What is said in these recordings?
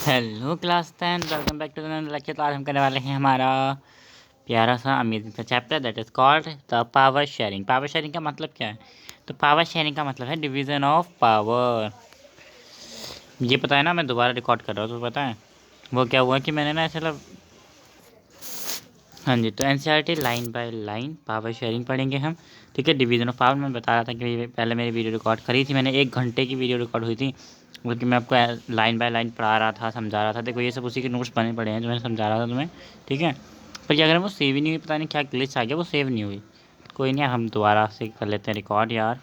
Hello class 10, welcome back to the lecture. तो आज हम करने वाले हैं हमारा प्यारा सा अमेजिंग सा chapter that is called the power sharing. Power sharing का मतलब क्या है? तो पावर शेयरिंग का मतलब है डिवीज़न ऑफ पावर। ये पता है ना, मैं दोबारा रिकॉर्ड कर रहा हूँ तो पता है वो क्या हुआ कि मैंने ना ऐसे मतलब, हाँ जी, तो NCERT line by line power sharing पढ़ेंगे हम। ठीक है, डिवीज़न ऑफ पावर मैं बता रहा था कि पहले मेरी वीडियो रिकॉर्ड करी थी मैंने, 1 घंटे की वीडियो रिकॉर्ड हुई थी, बल्कि मैं आपको लाइन बाय लाइन पढ़ा रहा था, समझा रहा था। देखो ये सब उसी के नोट्स बने पड़े हैं जो मैंने समझा रहा था तुम्हें। ठीक है, पर क्या करें, वो सेव ही नहीं हुई, पता नहीं क्या ग्लिच आ गया, वो सेव नहीं हुई। कोई नहीं, हम दोबारा से कर लेते हैं रिकॉर्ड यार।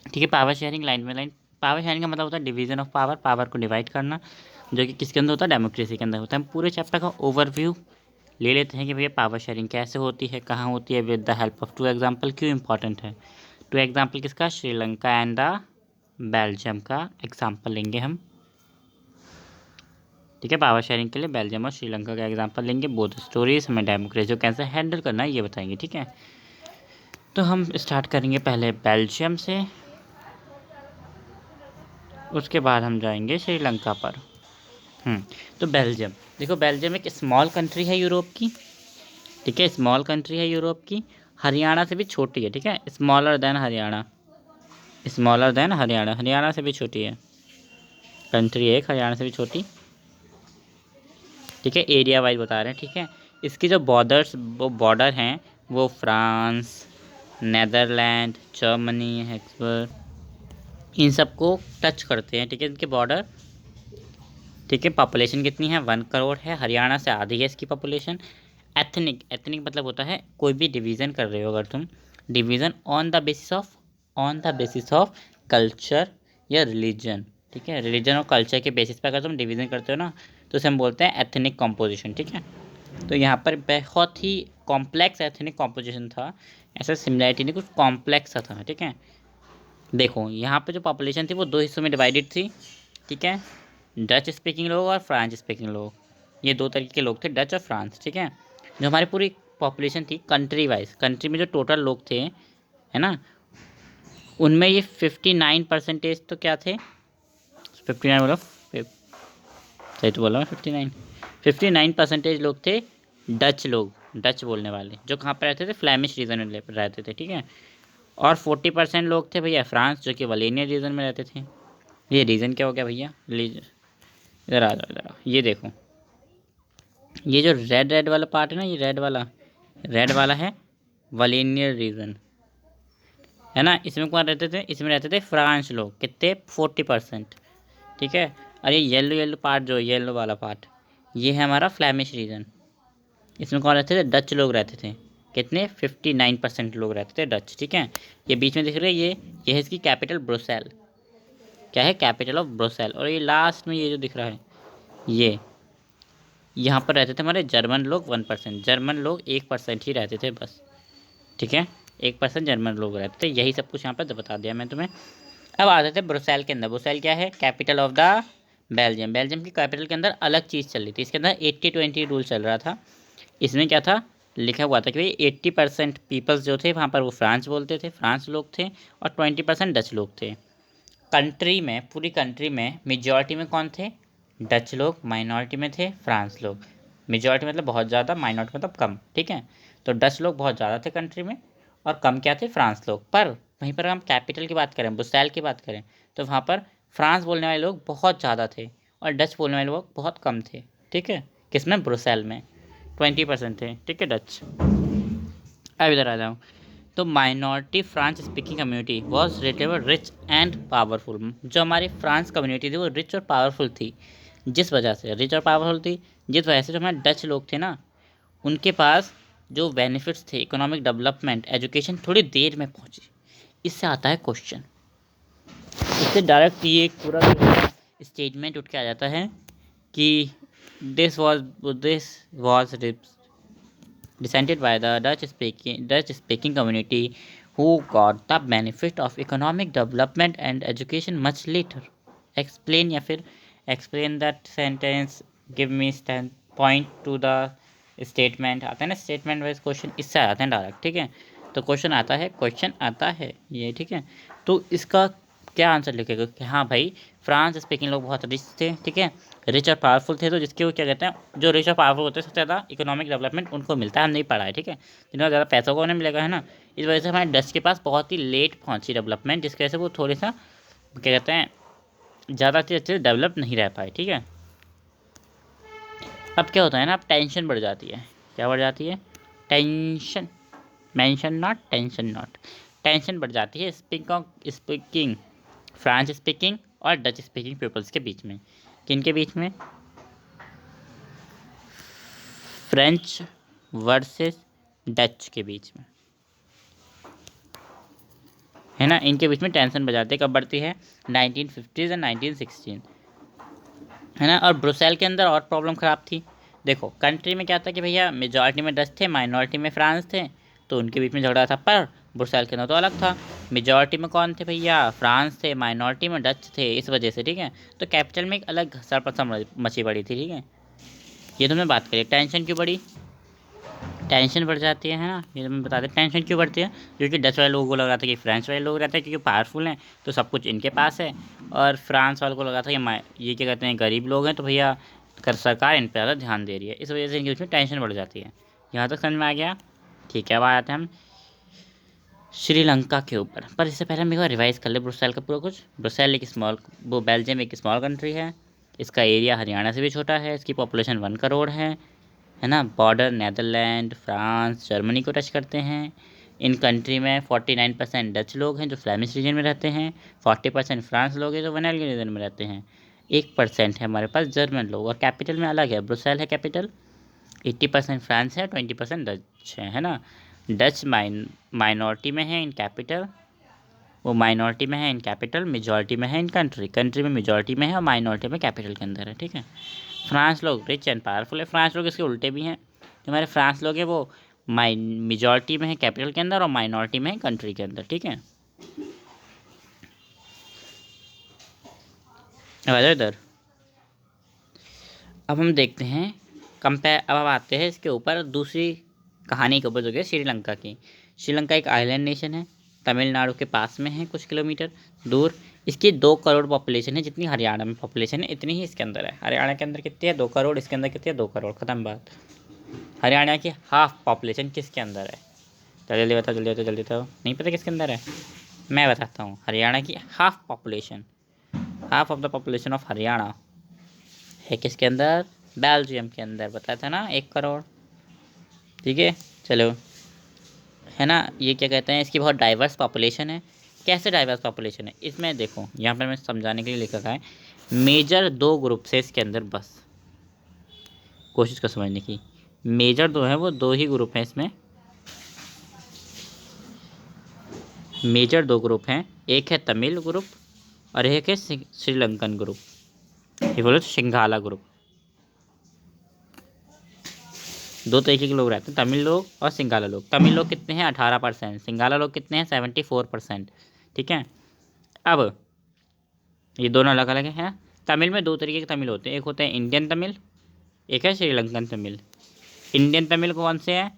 ठीक है, power sharing line by line. Power sharing का मतलब होता है डिवीज़न ऑफ पावर, पावर को डिवाइड करना, जो कि किसके अंदर होता है? डेमोक्रेसी के अंदर होता है। हम पूरे चैप्टर का ओवरव्यू ले लेते हैं कि भैया पावर शेयरिंग कैसे होती है, कहाँ होती है, with the help of 2 example. क्यों इंपॉर्टेंट है 2 एग्जाम्पल? किसका? श्रीलंका एंड द बेल्जियम का एग्जाम्पल लेंगे हम। ठीक है, पावर शेयरिंग के लिए बेल्जियम और श्रीलंका का एग्जाम्पल लेंगे। बोथ स्टोरीज हमें डेमोक्रेसी को कैसे हैंडल करना है ये बताएंगे। ठीक है, तो हम स्टार्ट करेंगे पहले बेल्जियम से, उसके बाद हम जाएंगे श्रीलंका पर। तो बेल्जियम, देखो बेल्जियम एक स्मॉल कंट्री है यूरोप की। ठीक है, स्मॉल कंट्री है यूरोप की, हरियाणा से भी छोटी है। ठीक है, smaller than Haryana, smaller than Haryana, Haryana से भी छोटी है कंट्री, एक हरियाणा से भी छोटी। ठीक है, एरिया वाइज बता रहे हैं। ठीक है, इसकी जो बॉर्डर्स, वो बॉर्डर हैं वो फ्रांस, नेदरलैंड, जर्मनी, हेक्सबर्ग, इन सबको टच करते हैं। ठीक है, इनके बॉर्डर। ठीक है, पॉपुलेशन कितनी है? 1 करोड़ है, हरियाणा से आधी है इसकी पॉपुलेशन। एथनिक, एथनिक मतलब होता है कोई भी डिवीज़न कर रहे हो अगर तुम, division on the basis of, on the basis of culture या रिलीजन। ठीक है, रिलीजन और कल्चर के बेसिस पर अगर तुम डिवीज़न करते हो ना, तो उसे हम बोलते हैं एथनिक कॉम्पोजिशन। ठीक है, तो यहाँ पर बहुत ही कॉम्प्लेक्स एथनिक कॉम्पोजिशन था, ऐसा सिमिलैरिटी नहीं, कुछ कॉम्प्लेक्स सा था। ठीक है, देखो यहाँ पे जो पॉपुलेशन थी वो 2 हिस्सों में डिवाइडेड थी। ठीक है, डच स्पीकिंग लोग और फ्रांस स्पीकिंग लोग, ये 2 तरीके के लोग थे, डच और फ्रांस। ठीक है, जो हमारी पूरी पॉपुलेशन थी कंट्री वाइज, कंट्री में जो टोटल लोग थे, है ना, उनमें ये 59% तो क्या थे? 59 बोलो, सही तो बोला मैं, 59% लोग थे डच लोग, डच बोलने वाले, जो कहाँ पर रहते थे? फ्लैमिश रीजन में रहते थे। ठीक है, और 40% लोग थे भैया फ्रांस, जो कि वलेनियन रीजन में रहते थे। ये रीजन क्या हो गया भैया? इधर आ जाओ, इधर आओ, ये देखो, ये जो रेड रेड वाला पार्ट है ना, ये रेड वाला, रेड वाला है वलेनियर रीजन, है ना। इसमें कौन रहते थे? इसमें रहते थे फ्रांस लोग, कितने? 40%। ठीक है, और ये येलो येलो पार्ट, जो येलो वाला पार्ट, ये है हमारा फ्लैमिश रीजन। इसमें कौन रहते थे? डच लोग रहते थे, कितने? 59% लोग रहते थे डच। ठीक है, ये बीच में दिख रहे हैं, ये है इसकी कैपिटल ब्रुसेल। क्या है? Capital of Brussels. और ये लास्ट में ये जो दिख रहा है, ये यहाँ पर रहते थे हमारे जर्मन लोग 1%, जर्मन लोग 1% ही रहते थे बस। ठीक है, 1% जर्मन लोग रहते थे, यही सब कुछ यहाँ पर बता दिया मैं तुम्हें। अब आ जाते हैं ब्रुसेल के अंदर। ब्रुसेल क्या है? Capital of the Belgium. Belgium की कैपिटल के अंदर अलग चीज़ चल रही थी, इसके अंदर 80-20 रूल चल रहा था। इसमें क्या था? लिखा हुआ था कि भाई 80% पीपल्स जो थे वहाँ पर वो फ्रांस बोलते थे, फ्रांस लोग थे, और 20% डच लोग थे। कंट्री में, पूरी कंट्री में मेजॉरिटी में कौन थे? डच लोग, माइनॉरिटी में थे फ्रांस लोग। मेजॉरिटी मतलब बहुत ज़्यादा, माइनॉरिटी मतलब कम। ठीक है, तो डच लोग बहुत ज़्यादा थे कंट्री में, और कम क्या थे? फ्रांस लोग। पर वहीं पर हम कैपिटल की बात करें, ब्रुसेल की बात करें, तो वहाँ पर फ्रांस बोलने वाले लोग बहुत ज़्यादा थे और डच बोलने वाले लोग बहुत कम थे। ठीक है, किसमें? ब्रुसेल में 20% थे। ठीक है, डच। अब इधर आ जाओ, तो minority France speaking community was relatively rich and powerful. जो हमारी फ्रांस कम्युनिटी थी वो रिच और पावरफुल थी, जिस वजह से रिच और पावरफुल थी, जिस वजह से जो हमारे डच लोग थे ना, उनके पास जो बेनिफिट्स थे, इकोनॉमिक डेवलपमेंट, एजुकेशन, थोड़ी देर में पहुंची। इससे आता है क्वेश्चन, इससे डायरेक्ट ये एक पूरा स्टेटमेंट उठ के आ जाता है कि this was dissented by the Dutch speaking community who got the benefit of economic development and education much later. Explain या फिर explain that sentence, give me stand point to the statement। आता है ना स्टेटमेंट वाइज क्वेश्चन, इससे आते हैं direct. ठीक है, तो क्वेश्चन आता है ये। ठीक है, तो इसका क्या आंसर लिखेगा कि हाँ भाई फ्रांस स्पीकिंग लोग बहुत रिच थे, ठीक है, रिच और पावरफुल थे, तो जिसके वो क्या कहते हैं, जो रिच और पावरफुल होते हैं सबसे ज़्यादा इकोनॉमिक डेवलपमेंट उनको मिलता है, हम नहीं पढ़ा है, ठीक है, जिनको ज़्यादा पैसों को उन्हें मिलेगा, है ना। इस वजह से हमारे डच के पास बहुत ही लेट पहुंची डेवलपमेंट, जिसकी वजह से वो थोड़ी सा क्या कहते हैं ज़्यादा अच्छे अच्छे डेवलप नहीं रह पाए, ठीक है। अब क्या होता है ना, अब टेंशन बढ़ जाती है, क्या बढ़ जाती है, tension, mention not, tension not, tension बढ़ जाती है स्पीकिंग फ्रांस स्पीकिंग और डच स्पीकिंग पीपल्स के बीच में। किन के बीच में, फ्रेंच वर्सेस डच के बीच में, है ना, इनके बीच में टेंशन बजाते कब बढ़ती है, 1950s और 1916, है ना। और ब्रुसेल के अंदर और प्रॉब्लम ख़राब थी। देखो कंट्री में क्या था कि भैया मेजॉरिटी में डच थे, माइनॉरिटी में फ्रांस थे, तो उनके बीच में झगड़ा था। पर ब्रुसेल के अंदर तो अलग था, मेजॉरिटी में कौन थे भैया, फ्रांस थे, माइनॉरिटी में डच थे, इस वजह से, ठीक है। तो कैपिटल में एक अलग घसड़ मची पड़ी थी, ठीक है। ये तो मैं बात करी, टेंशन क्यों बढ़ी, टेंशन बढ़ जाती है ना, ये तो मैं बता दें टेंशन क्यों बढ़ती है, क्योंकि डच वाले लोगों को लग रहा था कि फ्रेंच वाले लोग रहते हैं क्योंकि पावरफुल हैं तो सब कुछ इनके पास है, और फ्रांस वालों को लगा था कि ये क्या कहते हैं गरीब लोग हैं, तो भैया कर सरकार इन पर ज़्यादा ध्यान दे रही है, इस वजह से इनके बीच में टेंशन बढ़ जाती है। यहाँ तक समझ में आ गया, ठीक है। अब आते हैं हम श्रीलंका के ऊपर, पर इससे पहले हम एक बार रिवाइज कर ले ब्रुसेल का पूरा कुछ। ब्रुसेल एक स्मॉल, वो बेल्जियम एक स्मॉल कंट्री है, इसका एरिया हरियाणा से भी छोटा है, इसकी पॉपुलेशन 1 करोड़ है ना। बॉर्डर नेदरलैंड, फ्रांस, जर्मनी को टच करते हैं। इन कंट्री में 49% डच लोग हैं जो फ्लैमिश रीजन में रहते हैं, 40% फ्रांस लोग हैं जो वेनेल के रीजन में रहते हैं, 1% है हमारे पास जर्मन लोग, और कैपिटल में अलग है, ब्रुसेल है कैपिटल, 80% फ्रांस है, 20% डच है ना। डच माइनॉरिटी में है इन कैपिटल, वो माइनॉरिटी में है इन कैपिटल, मेजॉरिटी में है इन कंट्री, कंट्री में मेजॉरिटी में है और माइनॉरिटी में कैपिटल के अंदर है, ठीक है। फ्रांस लोग रिच एंड पावरफुल है, फ्रांस लोग इसके उल्टे भी हैं, जो हमारे फ्रांस लोग हैं वो मेजॉरिटी में है कैपिटल के अंदर और माइनॉरिटी में है कंट्री के अंदर, ठीक है। अब इधर अब हम देखते हैं कंपेयर, अब आते हैं इसके ऊपर दूसरी कहानी के ऊपर जो कि श्रीलंका की। श्रीलंका एक आइलैंड नेशन है, तमिलनाडु के पास में है कुछ किलोमीटर दूर। इसकी 2 करोड़ पॉपुलेशन है, जितनी हरियाणा में पॉपुलेशन है इतनी ही इसके अंदर है। हरियाणा के अंदर कितनी है, 2 करोड़, इसके अंदर कितनी है, 2 करोड़, ख़त्म बात। हरियाणा की हाफ पॉपुलेशन किसके अंदर है, जल्दी बताओ, जल्दी बताओ, जल्दी बताओ, नहीं पता किसके अंदर है, मैं बताता हूँ। हरियाणा की half population, half of the population of Haryana है किसके अंदर, बेल्जियम के अंदर, बताया था ना 1 करोड़, ठीक है। चलो, है ना, ये क्या कहते हैं, इसकी बहुत डाइवर्स पॉपुलेशन है। कैसे डाइवर्स पॉपुलेशन है, इसमें देखो यहाँ पर मैं समझाने के लिए लिखा है, मेजर 2 ग्रुप से इसके अंदर, बस कोशिश कर समझने की, मेजर 2 है वो 2 ही ग्रुप हैं इसमें, मेजर 2 ग्रुप हैं, एक है तमिल ग्रुप और एक है श्रीलंकन ग्रुप, ये बोलो सिंघाला ग्रुप। 2 तरीके के लोग रहते हैं, तमिल लोग और सिंघाला लोग। तमिल लोग कितने हैं, 18%, सिंघाला लोग कितने हैं, 74%, ठीक है। अब ये दोनों अलग अलग हैं। तमिल में 2 तरीके के तमिल होते हैं, एक होता है इंडियन तमिल, एक है श्रीलंकन तमिल। इंडियन तमिल कौन से है,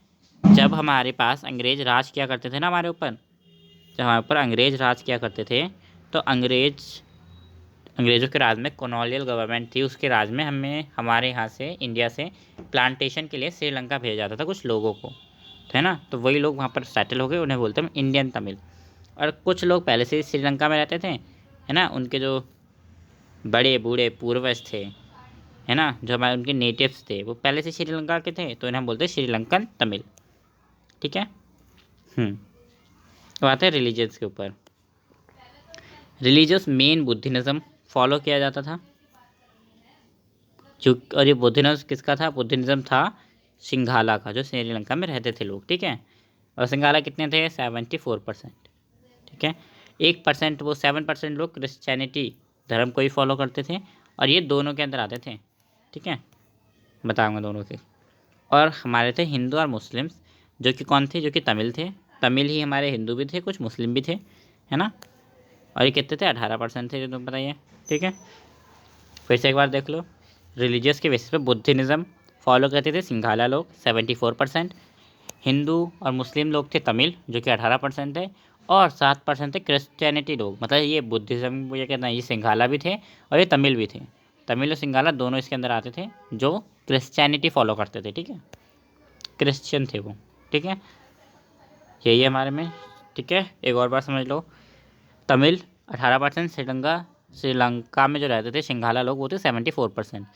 जब हमारे पास अंग्रेज राज किया करते थे ना हमारे ऊपर, जब हमारे ऊपर अंग्रेज राज किया करते थे, तो अंग्रेज़ों के राज में कॉलोनियल गवर्नमेंट थी, उसके राज में हमारे यहाँ से इंडिया से प्लांटेशन के लिए श्रीलंका भेजा जाता था कुछ लोगों को, है ना। तो वही लोग वहाँ पर सेटल हो गए, उन्हें बोलते हैं इंडियन तमिल। और कुछ लोग पहले से श्रीलंका में रहते थे, है ना, उनके जो बड़े बूढ़े पूर्वज थे, है ना, जो हमारे उनके नेटिव्स थे वो पहले से श्रीलंका के थे, तो इन्हें हम बोलते हैं श्रीलंकन तमिल, ठीक है। अब आते हैं रिलीजियस के ऊपर। रिलीजियस मेन बुद्धिज़्म फॉलो किया जाता था, जो, और ये बुद्धिज़्म किसका था, बुद्धिज़्म था सिंघाला का, जो श्रीलंका में रहते थे लोग, ठीक है। और सिंघाला कितने थे, 74%, ठीक है। 1% वो 7% लोग क्रिश्चियनिटी धर्म को ही फॉलो करते थे, और ये दोनों के अंदर आते थे, ठीक है, बताऊँगा दोनों के। और हमारे थे हिंदू और मुस्लिम्स, जो कि कौन थे, जो कि तमिल थे, तमिल ही हमारे हिंदू भी थे, कुछ मुस्लिम भी थे, है ना। और ये कितने थे, 18% थे, जो तुम बताइए, ठीक है। फिर से एक बार देख लो, रिलीजियस के बेसिस पे बुद्धिज़्म फॉलो करते थे सिंघाला लोग 74%, हिंदू और मुस्लिम लोग थे तमिल जो कि 18% थे, और 7% थे क्रिश्चियनिटी लोग, मतलब ये बुद्धिज़्म ये कहते हैं, ये सिंघाला भी थे और ये तमिल भी थे। तमिल और सिंघाला दोनों इसके अंदर आते थे जो क्रिश्चियनिटी फॉलो करते थे, ठीक है, क्रिश्चियन थे वो, ठीक है, यही है हमारे में, ठीक है। एक और बात समझ लो, तमिल 18%, श्रीलंका में जो रहते थे सिंघाला लोग वो थे 74%।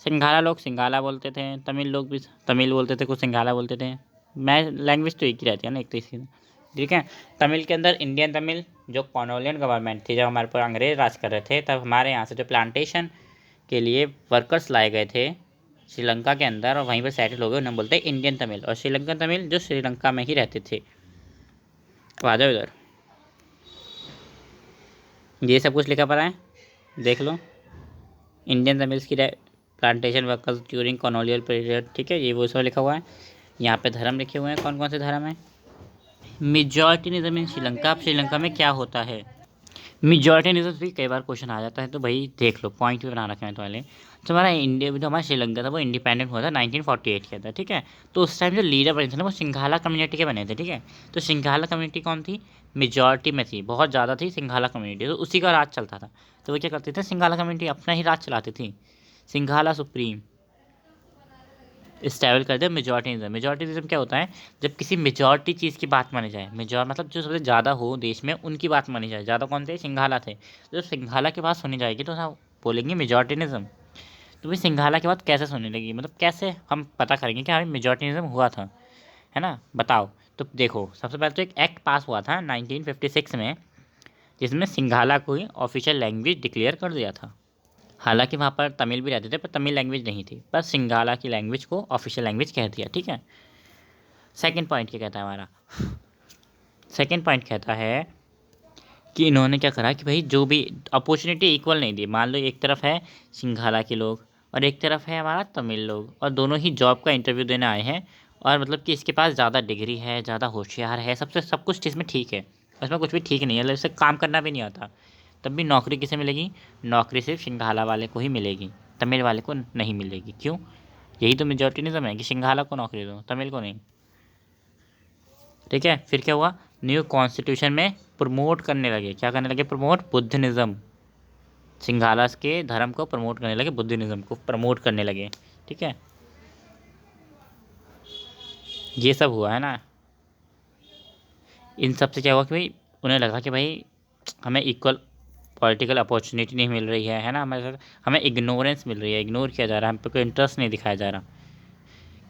सिंघाला लोग सिंघाला बोलते थे, तमिल लोग भी तमिल बोलते थे, कुछ सिंघाला बोलते थे। मैं लैंग्वेज तो एक ही रहती है ना, एक तो इसकी, ठीक है। तमिल के अंदर इंडियन तमिल जो कॉलोनियल गवर्नमेंट थी, जब हमारे पर अंग्रेज राज कर रहे थे, तब हमारे यहाँ से जो प्लांटेशन के लिए वर्कर्स लाए गए थे श्रीलंका के अंदर और वहीं पर सेटल हो गए, उन्हें बोलते हैं इंडियन तमिल। और श्रीलंकन तमिल जो श्रीलंका में ही रहते थे। तो आ जाओ इधर, ये सब कुछ लिखा पड़ा है, देख लो। इंडियन तमिल्स की plantation workers during colonial period, ठीक है, ये वो सब लिखा हुआ है। यहाँ पे धर्म लिखे हुए हैं, कौन कौन से धर्म है। मेजॉरिटीनिज्म इन श्रीलंका, अब श्रीलंका में क्या होता है। मेजॉरिटीनिज्म भी कई बार क्वेश्चन आ जाता है, तो भाई देख लो, पॉइंट भी बना रखे हैं तो पहले। तो हमारा इंडिया जो हमारा श्रीलंका था वो इंडिपेंडेंट हुआ था 1948 के अंदर, ठीक है। तो उस टाइम जो लीडर बने थे ना वो सिंघाला कम्युनिटी के बने थे, ठीक है। तो सिंघाला कम्युनिटी कौन थी, मेजॉरिटी में थी, बहुत ज़्यादा थी सिंघाला कम्युनिटी, तो उसी का राज चलता था। तो वो क्या करते थे, सिंघाला कम्युनिटी अपना ही राज चलाती थी, सिंघाला सुप्रीम स्टेबल कर दे। मेजॉरिटीनिज्म, मेजॉरिटीनिज्म क्या होता है, जब किसी मेजॉरिटी चीज़ की बात मानी जाए, मेजॉर मतलब जो सबसे ज़्यादा हो देश में उनकी बात मानी जाए। ज़्यादा कौन थे, सिंघाला थे। जब सिंघाला की बात सुनी जाएगी तो सब बोलेंगे मेजॉरिटीनिज्म। तो भाई सिंघाला की बात कैसे सुनने लगी, मतलब कैसे हम पता करेंगे कि हमें मेजॉरिटीनिज्म हुआ था, है ना, बताओ। तो देखो, सबसे पहले तो एक एक्ट पास हुआ था 1956 में, जिसमें सिंघाला को ही ऑफिशियल लैंग्वेज डिक्लेयर कर दिया था। हालांकि वहाँ पर तमिल भी रहते थे, पर तमिल लैंग्वेज नहीं थी, बस सिंघाला की लैंग्वेज को ऑफिशियल लैंग्वेज कह दिया, ठीक है। सेकंड पॉइंट क्या कहता है हमारा, सेकंड पॉइंट कहता है कि इन्होंने क्या करा कि भाई जो भी अपॉर्चुनिटी इक्वल नहीं दी। मान लो एक तरफ है सिंघाला के लोग और एक तरफ है हमारा तमिल लोग, और दोनों ही जॉब का इंटरव्यू देने आए हैं, और मतलब कि इसके पास ज़्यादा डिग्री है, ज़्यादा होशियार है, सबसे सब कुछ इसमें ठीक है, उसमें कुछ भी ठीक नहीं है, मतलब इसे काम करना भी नहीं आता, तब भी नौकरी किसे मिलेगी, नौकरी सिर्फ सिंघाला वाले को ही मिलेगी, तमिल वाले को नहीं मिलेगी। क्यों, यही तो मेजॉरिटीनिज्म है कि सिंघाला को नौकरी दो, तमिल को नहीं, ठीक है। फिर क्या हुआ, न्यू कॉन्स्टिट्यूशन में प्रमोट करने लगे, क्या करने लगे, प्रमोट बुद्धिज्म, सिंघालास के धर्म को प्रमोट करने लगे, बुद्धिज्म को प्रमोट करने लगे, ठीक है। ये सब हुआ है ना। इन सब से क्या हुआ कि भाई उन्हें लगा कि भाई हमें इक्वल पॉलिटिकल अपॉर्चुनिटी नहीं मिल रही है ना, हमें हमें इग्नोरेंस मिल रही है, इग्नोर किया जा रहा है, हम पे कोई इंटरेस्ट नहीं दिखाया जा रहा।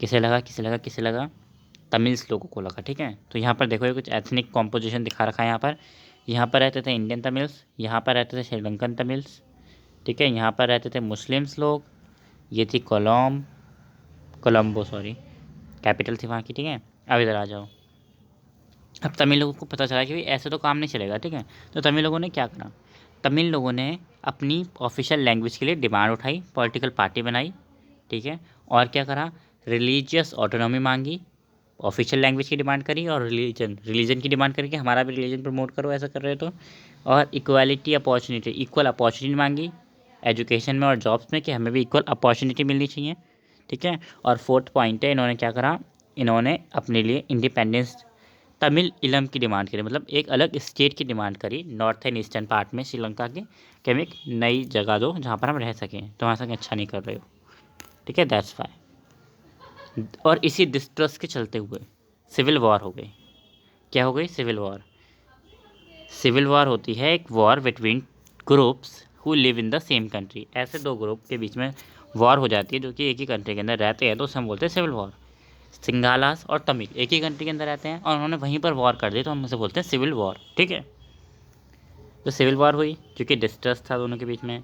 किसे लगा, किसे लगा, किसे लगा, तमिल्स लोगों को लगा, ठीक है। तो यहाँ पर देखो ये कुछ एथनिक कॉम्पोजिशन दिखा रखा है यहाँ पर रहते थे इंडियन तमिल्स, यहाँ पर रहते थे श्रीलंकन तमिल्स, ठीक है। यहाँ पर रहते थे मुस्लिम्स लोग, ये थी कोलंबो सॉरी, कैपिटल थी वहाँ की, ठीक है। अब इधर आ जाओ, अब तमिल लोगों को पता चला कि भाई ऐसे तो काम नहीं चलेगा, ठीक है। तो तमिल लोगों ने क्या करा, तमिल लोगों ने अपनी ऑफिशियल लैंग्वेज के लिए डिमांड उठाई, पॉलिटिकल पार्टी बनाई, ठीक है। और क्या करा, रिलीजियस ऑटोनॉमी मांगी, ऑफिशियल लैंग्वेज की डिमांड करी, और रिलीजन की डिमांड करी कि हमारा भी रिलीजन प्रमोट करो, ऐसा कर रहे हो तो। और इक्वालिटी अपॉर्चुनिटी, इक्वल अपॉर्चुनिटी मांगी एजुकेशन में और जॉब्स में, कि हमें भी इक्वल अपॉर्चुनिटी मिलनी चाहिए, ठीक है। और फोर्थ पॉइंट है, इन्होंने क्या करा, इन्होंने अपने लिए इंडिपेंडेंस तमिल इलम की डिमांड करी, मतलब एक अलग स्टेट की डिमांड करी नॉर्थ एंड ईस्टर्न पार्ट में श्रीलंका के, कि हमें एक नई जगह दो जहाँ पर हम रह सकें, तो वहाँ से अच्छा नहीं कर रहे हो, ठीक है, दैट्स वाई। और इसी डिस्ट्रस्ट के चलते हुए सिविल वॉर हो गई। क्या हो गई, सिविल वॉर। सिविल वॉर होती है एक war between groups who live in the same country, ऐसे दो ग्रुप के बीच में वॉर हो जाती है जो कि एक ही कंट्री के अंदर रहते हैं, तो उसे हम बोलते हैं सिविल वॉर। सिंगालास और तमिल एक ही कंट्री के अंदर रहते हैं और उन्होंने वहीं पर वॉर कर दी, तो हम उसे बोलते हैं सिविल वॉर, ठीक है। तो सिविल वॉर हुई क्योंकि डिस्ट्रस्ट था दोनों के बीच में,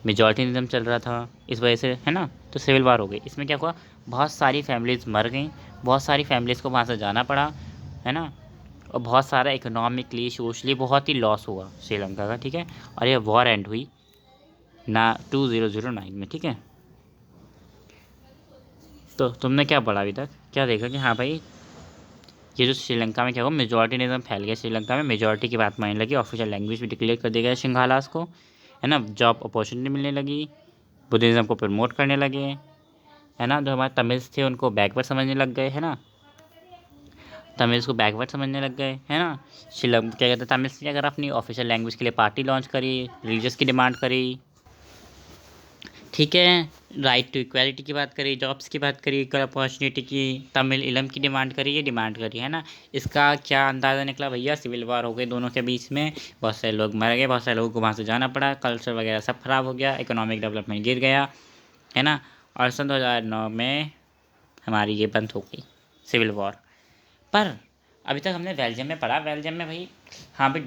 मेजॉरिटीनिज्म चल रहा था, इस वजह से, है ना। तो सिविल वॉर हो गई, इसमें क्या हुआ, बहुत सारी फैमिलीज़ मर गई, बहुत सारी फैमिलीज़ को वहाँ से जाना पड़ा, है ना। और बहुत सारा इकोनॉमिकली सोशली बहुत ही लॉस हुआ श्रीलंका का, ठीक है। और ये वॉर एंड हुई ना 2009 में, ठीक है। तो तुमने क्या पढ़ा अभी तक, क्या देखा कि हाँ भाई ये जो श्रीलंका में क्या हुआ, मेजॉरिटीनिज्म फैल गया श्रीलंका में, मेजॉरिटी की बात मानने लगी, ऑफिशियल लैंग्वेज भी डिक्लेयर कर दिया गया सिंघालास को, है ना। जॉब अपॉर्चुनिटी मिलने लगी, बुद्धिज़्म को प्रमोट करने लगे, है ना। जो हमारे तमिल्स थे उनको बैकवर्ड समझने लग गए, है ना। तमिल को बैकवर्ड समझने लग गए, है ना। श्रीलंका क्या कहते हैं, तमिल से क्या करा, अपनी ऑफिशियल लैंग्वेज के लिए पार्टी लॉन्च करी, रिलीजियस की डिमांड करी, ठीक है। राइट टू इक्वालिटी की बात करी, जॉब्स की बात करी, इक्वल अपॉर्चुनिटी की, तमिल इलम की डिमांड करी, ये डिमांड करी, है ना। इसका क्या अंदाज़ा निकला भैया, सिविल वॉर हो गई दोनों के बीच में, बहुत सारे लोग मर गए, बहुत सारे लोगों को वहाँ से जाना पड़ा, कल्चर वगैरह सब खराब हो गया, इकोनॉमिक डेवलपमेंट गिर गया, है ना। और सन 2009 में हमारी ये बंद हो गई सिविल वॉर। पर अभी तक हमने बेल्जियम में पढ़ा, बेल्जियम में भाई हाँ भी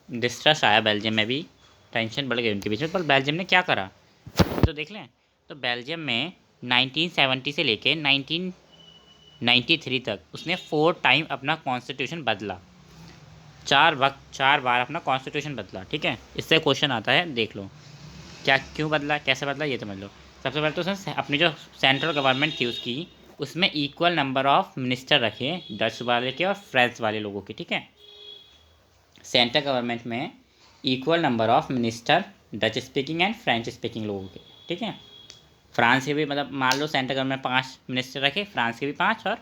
डिस्ट्रस आया, बेल्जियम में भी टेंशन बढ़ गई उनके बीच में। पर बेल्जियम ने क्या करा तो देख लें। तो बेल्जियम में 1970 से लेके 1993 तक उसने 4 टाइम अपना कॉन्स्टिट्यूशन बदला, 4 बार अपना कॉन्स्टिट्यूशन बदला, ठीक है। इससे क्वेश्चन आता है, देख लो क्या क्यों बदला, कैसे बदला, ये समझ लो। सबसे पहले तो उसने अपनी जो सेंट्रल गवर्नमेंट थी उसकी, उसमें इक्वल नंबर ऑफ मिनिस्टर रखे, डच वाले के और फ्रेंच वाले लोगों के, ठीक है। सेंट्रल गवर्नमेंट में equal number of minister Dutch speaking and French speaking लोगों के, ठीक है। फ्रांस के भी मतलब मान लो सेंट्रल गवर्नमेंट 5 मिनिस्टर रखे, फ्रांस के भी 5 और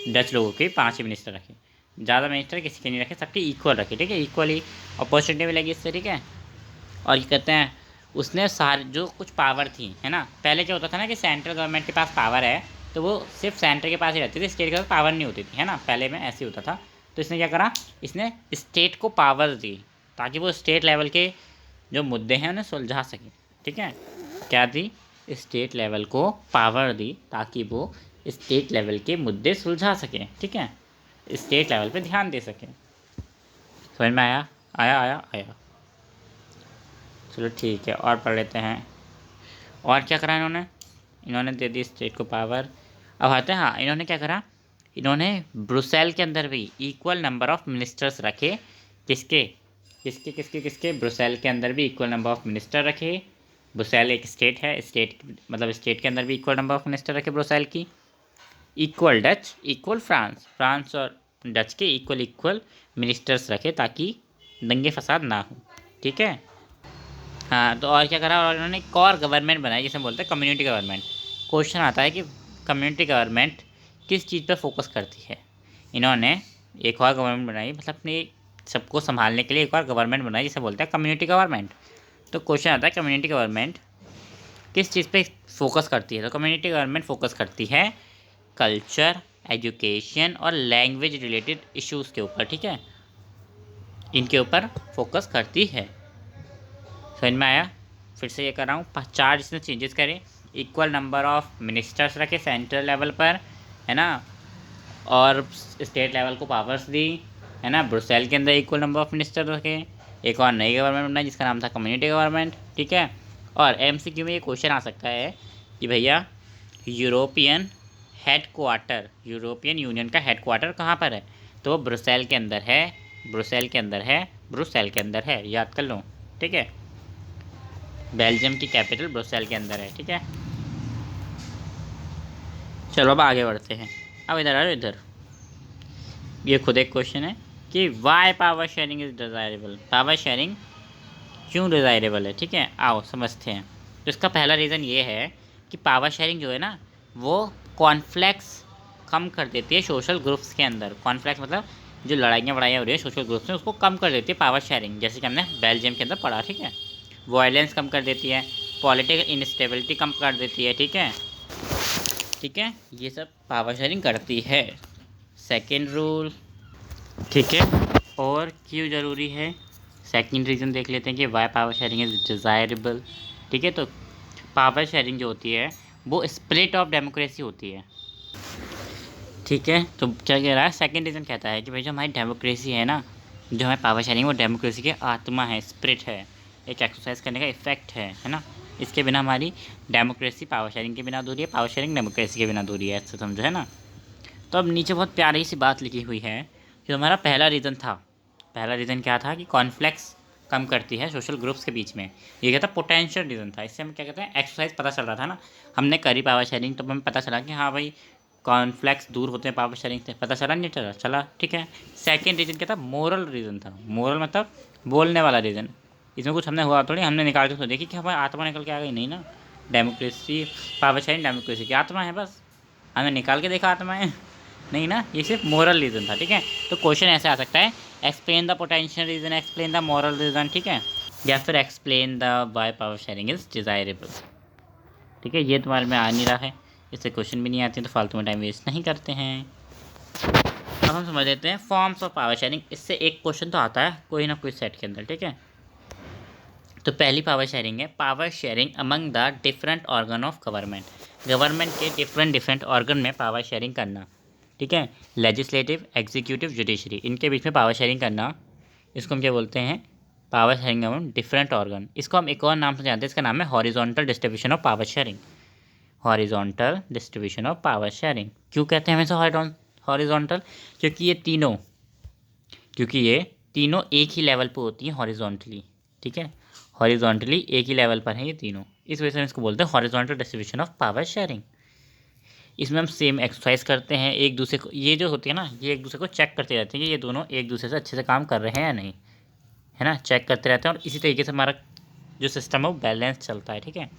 डच लोगों के भी 5 ही मिनिस्टर रखे, ज़्यादा मिनिस्टर किसी के नहीं रखे, सबके इक्वल रखे, ठीक है। इक्वली अपॉर्चुनिटी मिलेगी इससे, ठीक है। और ये कहते हैं उसने सारे जो कुछ पावर थी, है ना। पहले क्या होता था ना कि सेंट्रल गवर्नमेंट के पास पावर है तो वो सिर्फ सेंटर के पास ही रहती थी, स्टेट के पास पावर नहीं होती थी, है ना। पहले में ऐसे ही होता था। तो इसने क्या करा, इसने स्टेट को पावर दी ताकि वो स्टेट लेवल के जो मुद्दे हैं उन्हें सुलझा सके, ठीक है। क्या दी, स्टेट लेवल को पावर दी ताकि वो स्टेट लेवल के मुद्दे सुलझा सकें, ठीक है, स्टेट लेवल पे ध्यान दे सकें। समझ में आया, आया आया आया। चलो ठीक है, और पढ़ लेते हैं। और क्या करा इन्होंने, इन्होंने दे दी स्टेट को पावर। अब आते हैं, हाँ इन्होंने क्या करा, इन्होंने ब्रुसेल के अंदर भी इक्वल नंबर ऑफ मिनिस्टर्स रखे, किसके किसके किसके किसके ब्रुसेल के अंदर भी इक्वल नंबर ऑफ मिनिस्टर रखे। ब्रुसेल एक स्टेट है, स्टेट मतलब स्टेट के अंदर भी इक्वल नंबर ऑफ मिनिस्टर रखे ब्रुसेल की। Equal Dutch, equal France, France और डच के इक्वल इक्वल मिनिस्टर्स रखे ताकि दंगे फसाद ना हो, ठीक है। हाँ तो और क्या करा, और इन्होंने एक और गवर्नमेंट बनाई जिसे बोलते हैं कम्युनिटी गवर्नमेंट। क्वेश्चन आता है कि कम्युनिटी गवर्नमेंट किस चीज़ पर फोकस करती है। इन्होंने एक और गवर्नमेंट बनाई, मतलब अपनी सबको संभालने के लिए एक और गवर्नमेंट बनाई जिसे बोलते हैं कम्युनिटी गवर्नमेंट। तो क्वेश्चन आता है कम्युनिटी गवर्नमेंट किस चीज़ पे फोकस करती है। तो कम्युनिटी गवर्नमेंट फोकस करती है कल्चर, एजुकेशन और लैंग्वेज रिलेटेड इश्यूज़ के ऊपर, ठीक है। इनके ऊपर फोकस करती है। समझ में आया, फिर से ये कर रहा हूँ, 4 इसमें चेंजेस करें। इक्वल नंबर ऑफ मिनिस्टर्स रखे सेंट्रल लेवल पर, है ना, और स्टेट लेवल को पावर्स दी, है ना। ब्रुसेल के अंदर इक्वल नंबर ऑफ मिनिस्टर रखे। एक और नई गवर्नमेंट बनाई जिसका नाम था कम्युनिटी गवर्नमेंट, ठीक है। और एमसीक्यू में ये क्वेश्चन आ सकता है कि भैया यूरोपियन हेडक्वार्टर, यूरोपियन यूनियन का हेडक्वार्टर कहाँ पर है। तो वो ब्रुसेल के अंदर है, ब्रुसेल के अंदर है, ब्रुसेल के अंदर है, याद कर लो, ठीक है। बेल्जियम की कैपिटल ब्रुसेल के अंदर है, ठीक है। चलो अब आगे बढ़ते हैं। अब इधर आ इधर, ये खुद एक क्वेश्चन है कि why power sharing is desirable, power sharing क्यों डिज़ायरेबल है, ठीक है। आओ समझते हैं। तो इसका पहला रीज़न ये है कि पावर शेयरिंग जो है ना वो कॉन्फ्लिक्ट्स कम कर देती है सोशल ग्रुप्स के अंदर। कॉन्फ्लिक्ट्स मतलब जो लड़ाइयाँ वड़ाइयाँ हो रही है सोशल ग्रुप्स में, उसको कम कर देती है पावर शेयरिंग, जैसे कि हमने बेल्जियम के अंदर पढ़ा, ठीक है। वायलेंस कम कर देती है, पॉलिटिकल इनस्टेबिलिटी कम कर देती है, ठीक है, ठीक है। ये सब पावर शेयरिंग करती है। सेकेंड रूल, ठीक है। और क्यों ज़रूरी है, सेकेंड रीज़न देख लेते हैं कि why power sharing is desirable, ठीक है। तो पावर शेयरिंग जो होती है वो स्प्लिट ऑफ डेमोक्रेसी होती है, ठीक है। तो क्या कह रहा है, सेकेंड रीज़न कहता है कि भाई जो हमारी डेमोक्रेसी है ना, जो हमारी पावर शेयरिंग वो डेमोक्रेसी की आत्मा है, स्पिरिट है, एक एक्सरसाइज करने का इफेक्ट है ना। इसके बिना हमारी डेमोक्रेसी पावर शेयरिंग के बिना अधूरी है, पावर शेयरिंग डेमोक्रेसी के बिना अधूरी है, ऐसा समझो, है ना। तो अब नीचे बहुत प्यारी सी बात लिखी हुई है कि हमारा पहला रीज़न था, पहला रीज़न क्या था कि कॉन्फ्लिक्ट्स कम करती है सोशल ग्रुप्स के बीच में। ये क्या था, पोटेंशियल रीज़न था। इससे हम क्या कहते हैं, एक्सरसाइज पता चल रहा था ना, हमने करी पावर शेयरिंग तो हमें पता चला कि हाँ भाई कॉन्फ्लिक्ट्स दूर होते हैं पावर शेयरिंग से, पता चला नहीं चला, चला, ठीक है। सेकेंड रीज़न क्या था, मोरल रीज़न था। मोरल मतलब बोलने वाला रीज़न। इसमें कुछ हमने हुआ थोड़ी, हमने निकाल के तो देखी कि हमारी आत्मा निकल के आ गई, नहीं ना। डेमोक्रेसी, पावर शेयरिंग डेमोक्रेसी की आत्मा है, बस हमने निकाल के देखा आत्मा है, नहीं ना, ये सिर्फ मोरल रीज़न था, ठीक है। तो क्वेश्चन ऐसे आ सकता है, explain the potential reason, explain the moral reason, ठीक है, या फिर explain the why power sharing is desirable, ठीक है। ये तुम्हारे में आ नहीं रहा है, इससे क्वेश्चन भी नहीं आते हैं, तो फालतू में टाइम वेस्ट नहीं करते हैं। अब हम समझ लेते हैं फॉर्म्स ऑफ पावर शेयरिंग। इससे एक क्वेश्चन तो आता है कोई ना कोई सेट के अंदर, ठीक है। तो पहली पावर शेयरिंग है power sharing among the different organ of government. Government के डिफरेंट ऑर्गन में पावर शेयरिंग करना, ठीक है। लेजिस्लेटिव, एग्जीक्यूटिव, जुडिशरी, इनके बीच में पावर शेयरिंग करना, इसको हम क्या बोलते हैं, power sharing among different organ. इसको हम एक और नाम से जानते हैं, इसका नाम है horizontal distribution of power sharing. Horizontal distribution of power sharing क्यों कहते हैं हमेशा हॉरिजॉन्टल? क्योंकि ये तीनों एक ही लेवल पर होती हैं हॉरिजॉन्टली, ठीक है। हॉरिजॉन्टली एक ही लेवल पर हैं ये तीनों, इस वजह से हम इसको बोलते हैं horizontal distribution of power sharing. इसमें हम सेम एक्सरसाइज करते हैं, एक दूसरे को, ये जो होती है ना, ये एक दूसरे को चेक करते रहते हैं कि ये दोनों एक दूसरे से अच्छे से काम कर रहे हैं या नहीं, है ना, चेक करते रहते हैं। और इसी तरीके से हमारा जो सिस्टम है वो बैलेंस चलता है, ठीक है।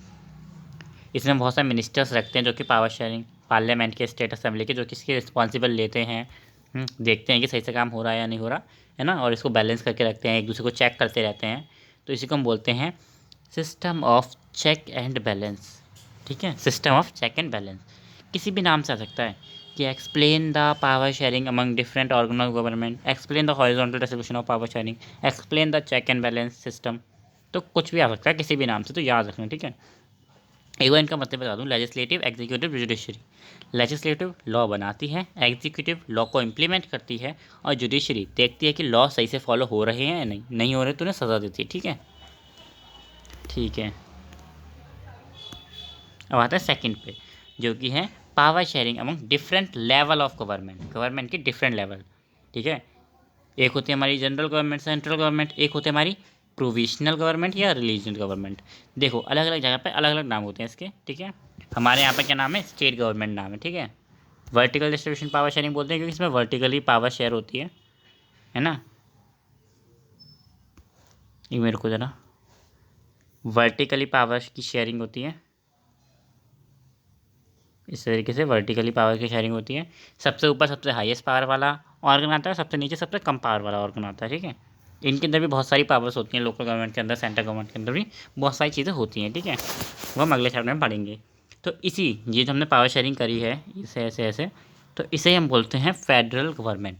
इसमें बहुत सारे मिनिस्टर्स रखते हैं जो कि पावर शेयरिंग, पार्लियामेंट के, स्टेट असेंबली के, जो कि इसकी रिस्पॉन्सिबल लेते हैं, देखते हैं कि सही से काम हो रहा है या नहीं हो रहा है ना, और इसको बैलेंस करके रखते हैं, एक दूसरे को चेक करते रहते हैं। तो इसी को हम बोलते हैं system of check and balance, ठीक है। System of check and balance किसी भी नाम से आ सकता है कि explain the power sharing among different organ of government, explain the horizontal distribution of power sharing, explain the check and balance system, तो कुछ भी आ सकता है किसी भी नाम से, तो याद रखना, ठीक है। एक बार इनका मतलब बता दूं, legislative, executive, judiciary. Legislative law बनाती है, एग्जीक्यूटिव लॉ को इम्प्लीमेंट करती है, और जुडिशरी देखती है कि लॉ सही से फॉलो हो रहे हैं या नहीं हो रहे तो उन्हें सज़ा देती है, ठीक है। ठीक है, अब आता है सेकंड पे, जो कि है power sharing among different level of government. Government की डिफरेंट लेवल, ठीक है। एक होती है हमारी जनरल गवर्नमेंट, सेंट्रल गवर्नमेंट, एक होती है हमारी प्रोविजनल गवर्नमेंट या रिलीजियन गवर्नमेंट। देखो अलग अलग जगह पे अलग अलग नाम होते हैं इसके, ठीक है। हमारे यहाँ पे क्या नाम है, स्टेट गवर्नमेंट नाम है, ठीक है। वर्टिकल डिस्ट्रीब्यूशन पावर शेयरिंग बोलते हैं क्योंकि इसमें वर्टिकली पावर शेयर होती है ना। ये मेरे को ज़रा, वर्टिकली पावर की शेयरिंग होती है, इस तरीके से वर्टिकली पावर की शेयरिंग होती है। सबसे ऊपर सबसे हाईएस्ट पावर वाला ऑर्गन आता है, सबसे नीचे सबसे कम पावर वाला ऑर्गन आता है, ठीक है। इनके अंदर भी बहुत सारी पावर्स होती हैं, लोकल गवर्नमेंट के अंदर, सेंट्रल गवर्नमेंट के अंदर भी बहुत सारी चीज़ें होती हैं, ठीक है। वो हम अगले चैप्टर में पढ़ेंगे। तो ये जो हमने पावर शेयरिंग करी है, इसे ऐसे, तो इसे हम बोलते हैं फेडरल गवर्नमेंट।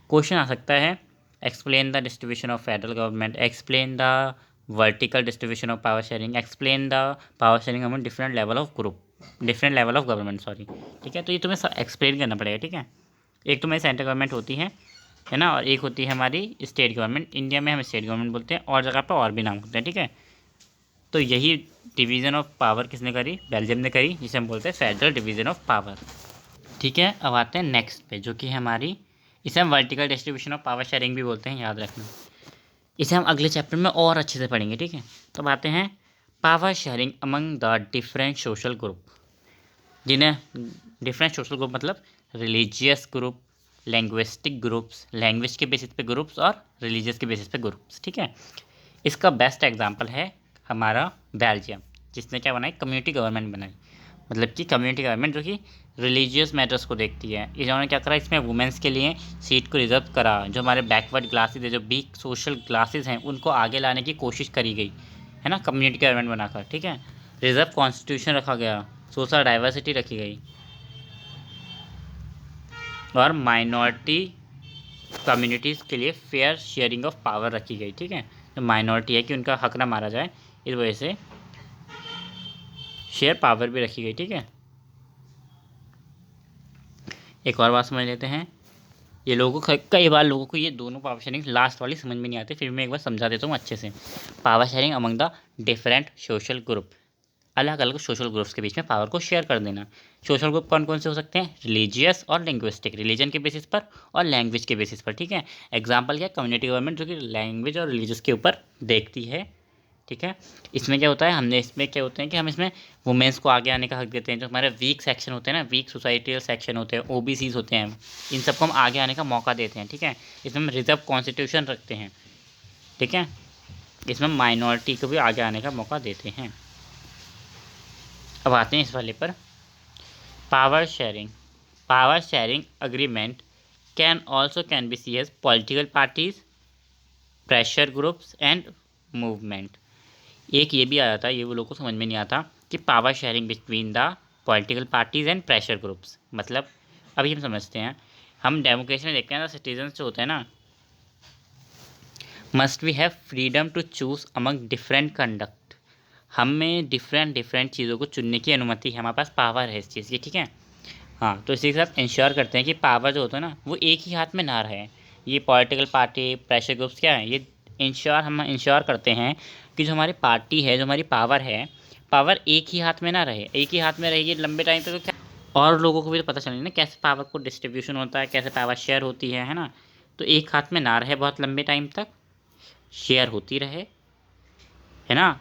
क्वेश्चन आ सकता है, explain the distribution of federal government, explain the vertical distribution of power sharing, explain the power sharing among different level of government, sorry, ठीक है। तो ये तुम्हें एक्सप्लेन करना पड़ेगा, ठीक है। एक तो हमारी सेंट्रल गवर्नमेंट होती है ना, और एक होती है हमारी स्टेट गवर्नमेंट। इंडिया में हम स्टेट गवर्नमेंट बोलते हैं, और जगह पर और भी नाम होते हैं, ठीक है। तो यही डिवीज़न ऑफ पावर किसने करी, बेल्जियम ने करी, जिसे हम बोलते हैं फेडरल डिवीज़न ऑफ पावर, ठीक है। अब आते हैं नेक्स्ट पे, जो कि हमारी, इसे हम vertical distribution of power sharing भी बोलते हैं, याद रखना। इसे हम अगले चैप्टर में और अच्छे से पढ़ेंगे, ठीक है। तो अब आते हैं power sharing among the different social group, जिन्हें डिफरेंट सोशल ग्रुप मतलब religious group, linguistic groups, language के बेसिस पे ग्रुप्स, और रिलीजियस के बेसिस पे ग्रुप्स, ठीक है। इसका बेस्ट एग्जांपल है हमारा बेल्जियम, जिसने क्या बनाई, कम्युनिटी गवर्नमेंट बनाई। मतलब कि कम्युनिटी गवर्नमेंट जो कि रिलीजियस मैटर्स को देखती है। इन्होंने क्या करा, इसमें वुमेंस के लिए सीट को रिजर्व करा। जो हमारे बैकवर्ड क्लासेज है, जो वीक सोशल क्लासेज हैं, उनको आगे लाने की कोशिश करी गई, है ना, कम्युनिटी गवर्नमेंट बनाकर, ठीक है। रिजर्व कॉन्स्टिट्यूशन रखा गया, सोशल डाइवर्सिटी रखी गई, और माइनॉरिटी कम्युनिटीज़ के लिए फेयर शेयरिंग ऑफ पावर रखी गई, ठीक है। जो माइनॉरिटी है कि उनका हक ना मारा जाए, इस वजह से शेयर पावर भी रखी गई, ठीक है। एक और बात समझ लेते हैं, ये लोगों को कई बार लोगों को ये दोनों पावर शेयरिंग लास्ट वाली समझ में नहीं आती, फिर मैं एक बार समझा देता हूँ अच्छे से। Power sharing among the different social group, अलग अलग सोशल ग्रुप्स के बीच में पावर को शेयर कर देना। सोशल ग्रुप कौन कौन से हो सकते हैं, रिलीजियस और लिंग्विस्टिक, रिलीजन के बेसिस पर और लैंग्वेज के बेसिस पर, ठीक है। एग्जाम्पल क्या, कम्युनिटी गवर्नमेंट जो कि लैंग्वेज और रिलीजियस के ऊपर देखती है, ठीक है। इसमें क्या होता है, इसमें क्या होते हैं कि हम इसमें वुमेंस को आगे आने का हक देते हैं। जो हमारे वीक सेक्शन होते हैं ना, वीक सोसाइटल सेक्शन होते हैं, ओबीसीज होते हैं, इन सबको हम आगे आने का मौका देते हैं, ठीक है। इसमें हम रिजर्व कॉन्स्टिट्यूशन रखते हैं, ठीक है। इसमें माइनॉरिटी को भी आगे आने का मौका देते हैं। अब आते हैं इस वाले पर, power sharing power sharing agreement can be see as political parties, pressure groups and movement. एक ये भी आ जाता है, ये वो लोगों को समझ में नहीं आता कि power sharing between the political parties and pressure groups मतलब। अभी हम समझते हैं, हम डेमोक्रेसी में देखते हैं ना, सिटीजन जो होते हैं ना, must we have freedom to choose among different conduct. हमें डिफरेंट डिफरेंट चीज़ों को चुनने की अनुमति है, हमारे पास पावर है इस चीज़ की, ठीक है। हाँ, तो इसी के साथ इंश्योर करते हैं कि पावर जो होता है ना वो एक ही हाथ में ना रहे। ये पॉलिटिकल पार्टी, प्रेशर ग्रुप्स क्या है, ये हम इंश्योर करते हैं कि जो हमारी पार्टी है, जो हमारी पावर है, पावर एक ही हाथ में ना रहे। एक ही हाथ में रहेगी लंबे टाइम तक तो क्या, और लोगों को भी तो पता चले ना कैसे पावर को डिस्ट्रीब्यूशन होता है, कैसे पावर शेयर होती है ना। तो एक हाथ में ना रहे, बहुत लंबे टाइम तक शेयर होती रहे, है ना।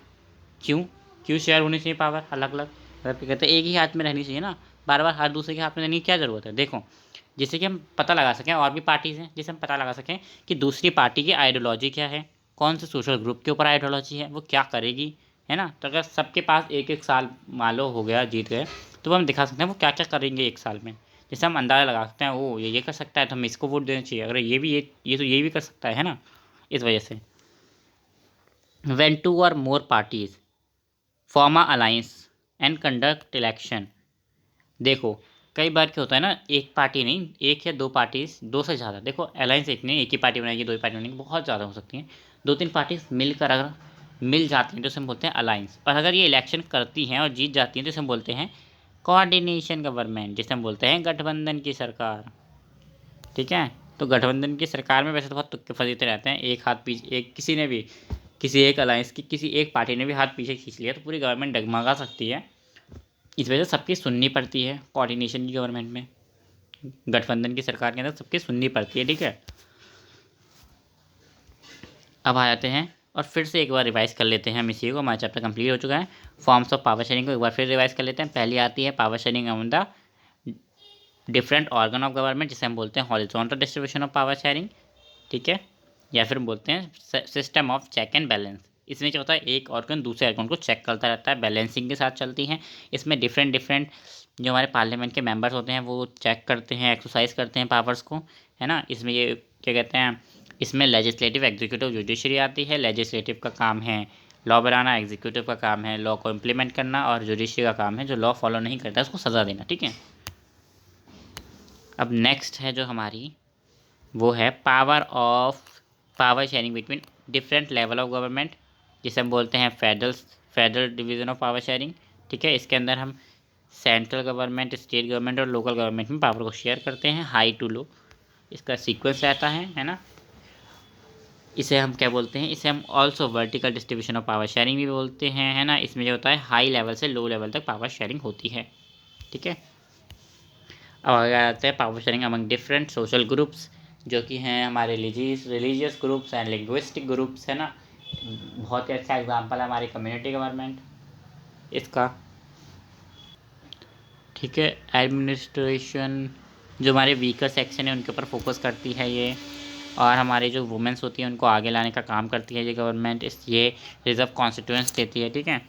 क्यों क्यों शेयर होनी चाहिए पावर अलग अलग, अगर कहते हैं एक ही हाथ में रहनी चाहिए ना, बार बार हाथ दूसरे के हाथ में रहने की क्या ज़रूरत है। देखो, जिससे कि हम पता लगा सकें, और भी पार्टीज़ हैं जिससे हम पता लगा सकें कि दूसरी पार्टी की आइडियोलॉजी क्या है, कौन से सोशल ग्रुप के ऊपर आइडियोलॉजी है, वो क्या करेगी, है ना। तो अगर सबके पास एक एक साल मान लो हो गया, जीत गए, तो वो हम दिखा सकते हैं वो क्या क्या करेंगे एक साल में। जैसे हम अंदाज़ा लगा सकते हैं, वो ये कर सकता है तो हमें इसको वोट देना चाहिए, अगर ये भी ये तो ये भी कर सकता है ना। इस वजह से when two or more parties form a alliance and conduct election। देखो, कई बार क्या होता है ना, एक पार्टी नहीं, एक या दो पार्टीज, दो से ज़्यादा, देखो अलायंस एक नहीं, एक ही पार्टी बनाएगी, दो ही पार्टी बनाएगी, बहुत ज़्यादा हो सकती हैं। दो तीन पार्टीज मिलकर अगर मिल जाती हैं तो इसे हम बोलते हैं अलायंस। और अगर ये इलेक्शन करती हैं और जीत जाती हैं तो इसे हम बोलते हैं कोऑर्डिनेशन गवर्नमेंट, जिसे हम बोलते हैं गठबंधन की सरकार, ठीक है। तो गठबंधन की सरकार में वैसे तो बहुत तुक्के फजीते रहते हैं, एक हाथ पीछे, एक किसी ने भी, किसी एक अलायंस की किसी एक पार्टी ने भी हाथ पीछे खींच लिया तो पूरी गवर्नमेंट डगमगा सकती है। इस वजह से सबकी सुननी पड़ती है, कोऑर्डिनेशन की गवर्नमेंट में, गठबंधन की सरकार के अंदर सबकी सुननी पड़ती है, ठीक है। अब आ जाते हैं और फिर से एक बार रिवाइज कर लेते हैं हम इसी को, हमारा चैप्टर कंप्लीट हो चुका है। फॉर्म्स ऑफ पावर शेयरिंग को एक बार फिर रिवाइज कर लेते हैं। पहली आती है power sharing among the different organ of government, जिसे हम बोलते हैं horizontal distribution of power sharing, ठीक है। या फिर हम बोलते हैं system of check and balance. इसमें क्या होता है, एक ऑर्गन दूसरे ऑर्गन को चेक करता रहता है, बैलेंसिंग के साथ चलती हैं। इसमें डिफरेंट डिफरेंट जो हमारे पार्लियामेंट के मेंबर्स होते हैं वो चेक करते हैं, एक्सरसाइज करते हैं पावर्स को, है ना। इसमें ये क्या कहते हैं, इसमें लेजिस्लेटिव, एग्जीक्यूटिव, जुडिशरी आती है। लेजिस्लेटिव का काम है लॉ बनाना, एग्जीक्यूटिव का काम है लॉ को इम्प्लीमेंट करना, और जुडिशरी का काम है जो लॉ फॉलो नहीं करता उसको सज़ा देना, ठीक है। अब नेक्स्ट है जो हमारी, वो है power sharing between different level of government, जिसे हम बोलते हैं federal division of power sharing, ठीक है। इसके अंदर हम सेंट्रल गवर्नमेंट, स्टेट गवर्नमेंट और लोकल गवर्नमेंट में पावर को शेयर करते हैं, हाई टू लो इसका सीक्वेंस रहता है ना। इसे हम क्या बोलते हैं, इसे हम also vertical distribution of power sharing भी बोलते हैं, है ना। इसमें जो होता है हाई लेवल से लो लेवल तक पावर शेयरिंग होती है, ठीक है। अब आगे आ जाते हैं power sharing among different social groups, जो कि हैं हमारे religious groups and linguistic groups, है ना। बहुत ही अच्छा एग्जांपल है हमारी कम्युनिटी गवर्नमेंट इसका, ठीक है। एडमिनिस्ट्रेशन जो हमारे वीकर सेक्शन है उनके ऊपर फोकस करती है ये, और हमारी जो वुमेंस होती हैं उनको आगे लाने का काम करती है ये गवर्नमेंट। ये रिजर्व कॉन्स्टिट्यूएंस देती है, ठीक है।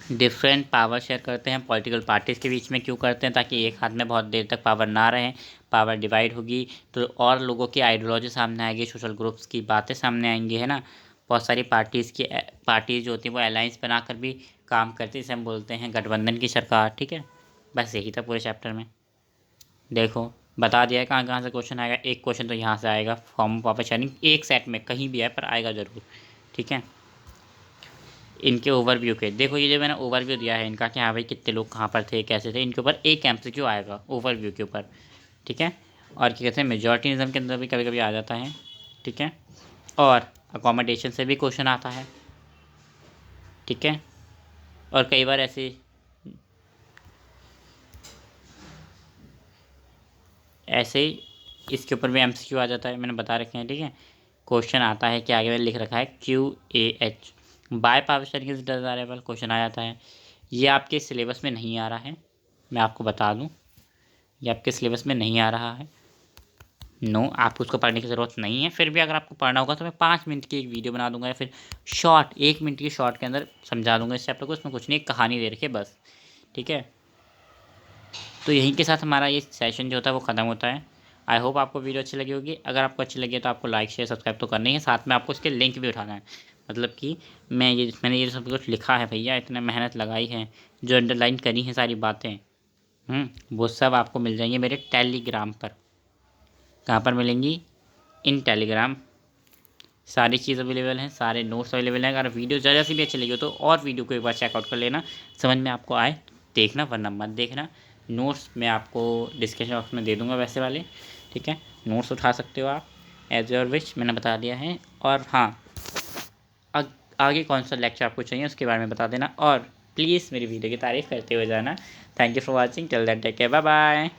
डिफरेंट पावर शेयर करते हैं पॉलिटिकल पार्टीज़ के बीच में, क्यों करते हैं, ताकि एक हाथ में बहुत देर तक पावर ना रहे, पावर डिवाइड होगी तो और लोगों की आइडियोलॉजी सामने आएगी, सोशल ग्रुप्स की बातें सामने आएंगी, है ना। बहुत सारी पार्टीज़ जो होती हैं वो अलायंस बनाकर भी काम करती है, इसे हम बोलते हैं गठबंधन की सरकार, ठीक है। बस यही था पूरे चैप्टर में। देखो, बता दिया है कहाँ कहाँ से क्वेश्चन आएगा। एक क्वेश्चन तो यहाँ से आएगा, फॉर्म ऑफ पावर शेयरिंग, एक सेट में कहीं भी है पर आएगा ज़रूर, ठीक है। इनके ओवरव्यू के देखो, ये जो मैंने ओवरव्यू दिया है इनका कि हाँ भाई कितने लोग कहाँ पर थे, कैसे थे, इनके ऊपर एक एमसीक्यू आएगा ओवरव्यू के ऊपर, ठीक है। और क्या कहते हैं, मेजॉरिटीज़म के अंदर भी कभी कभी आ जाता है, ठीक है। और अकोमोडेशन से भी क्वेश्चन आता है, ठीक है। और कई बार ऐसे ही इसके ऊपर भी एमसीक्यू आ जाता है, मैंने बता रखे हैं, ठीक है। क्वेश्चन आता है कि आगे में लिख रखा है QAH, by power sharing is desirable, question आ जाता है। ये आपके सिलेबस में नहीं आ रहा है, मैं आपको बता दूं, ये आपके सिलेबस में नहीं आ रहा है। नो, आपको उसको पढ़ने की ज़रूरत नहीं है। फिर भी अगर आपको पढ़ना होगा तो मैं 5 मिनट की एक वीडियो बना दूंगा, या फिर शॉर्ट 1 मिनट की शॉर्ट के अंदर समझा दूंगा इस चैप्टर को। इसमें कुछ नहीं, कहानी दे रखी है बस, ठीक है। तो यहीं के साथ हमारा ये सेशन जो होता है वो ख़त्म होता है। आई होप आपको वीडियो अच्छी लगी होगी। अगर आपको अच्छी लगी है तो आपको लाइक शेयर सब्सक्राइब तो करना ही है, साथ में आपको इसके लिंक भी उठाना है। मतलब कि मैंने ये सब कुछ लिखा है भैया, इतना मेहनत लगाई है, जो अंडरलाइन करी हैं सारी बातें, वो सब आपको मिल जाएंगे मेरे टेलीग्राम पर। कहाँ पर मिलेंगी? इन टेलीग्राम। सारी चीज़ अवेलेबल हैं, सारे नोट्स अवेलेबल हैं। अगर वीडियो ज़रा सी भी अच्छी लगी हो तो और वीडियो को एक बार चेकआउट कर लेना, समझ में आपको आए देखना, वरना मत देखना। नोट्स मैं आपको डिस्क्रिप्शन बॉक्स में दे दूँगा वैसे वाले, ठीक है। नोट्स उठा सकते हो आप एज योर विश, मैंने बता दिया है। और हाँ, आगे कौन सा लेक्चर आपको चाहिए उसके बारे में बता देना, और प्लीज़ मेरी वीडियो की तारीफ़ करते हुए जाना। Thank you for watching, till then take care, bye bye.